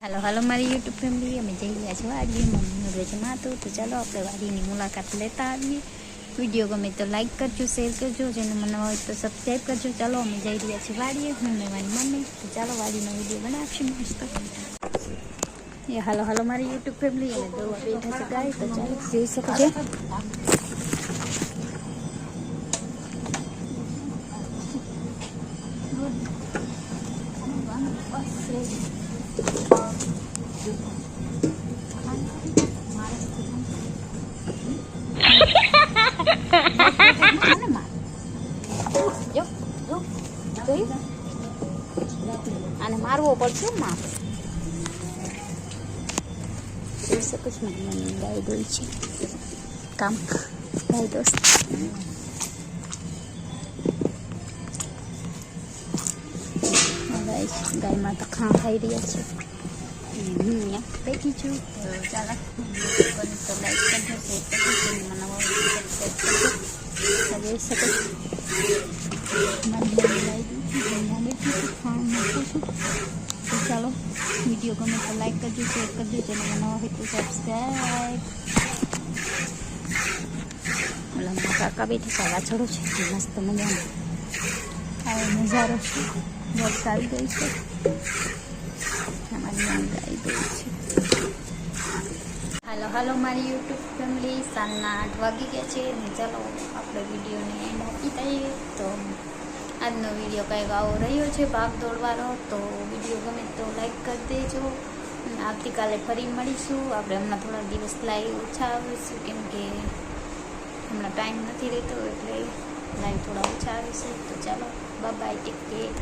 હાલો હાલો મારી YouTube family, અમે જઈ રહ્યા છીએ વાડી. મમ્મીનું રોજ માતું, તો ચાલો આપણે વાડીની મુલાકાત લેતા આવીએ. વિડીયો ગમે તો લાઈક કરજો, શેર કરજો, જેને મને હોય તો સબસ્ક્રાઈબ કરજો. ચાલો અમે જઈ રહ્યા છીએ વાડીએ, હું ને મારી મમ્મી. તો ચાલો વાડીનો વિડીયો બનાવશું મસ્ત. હાલો હાલો મારી યુટ્યુબ ફેમિલી, અને દોવા બેઠા છે ગાય, તો ચાલો જોઈ શકો છો. આને મારવો પડશે માં. જોઈ શકો છો મને ગાય દોઈ છે કામ ગાય દોસ્ત. ગાયમાં તો ખાં ખાઈ રહ્યા છે. હું અહીંયા બેઠી છું. તો ચાલો તો લાઈક કરજો, શેર કરજો, મને જોઈ શકો છો. મારી ગાય અહીંયા બેઠી છું, ખાણ નાખું છું. તો ચાલો વિડીયો ગમે તો લાઈક કરજો, શેર કરજો, જેને નવા હોય તો સબસ્ક્રાઈબ. ઓલા મારા કાકા બેઠા છે, વાછડો છે મસ્ત મજાનો. આવો નજારો છે. વર્ષ આવી ગઈ છે. અમારી ગાય દોઈ છે. હાલો હાલો મારી યુટ્યુબ ફેમિલી, સાંજના 8 વાગી ગયા છે ને ચાલો આપણે વિડીયોને એન્ડ આપી દઈએ. તો આજનો વિડીયો કંઈક આવો રહ્યો છે, ભાગ દોડવાનો. તો વિડીયો ગમે તો લાઈક કરી દેજો. આવતીકાલે ફરી મળીશું. આપણે હમણાં થોડા દિવસ લાઈવ ઓછા આવીશું, કેમ કે હમણાં ટાઈમ નથી રહેતો, એટલે લાઈવ થોડા ઓછા આવીશું. તો ચાલો બાય બાય, ટેક કેર.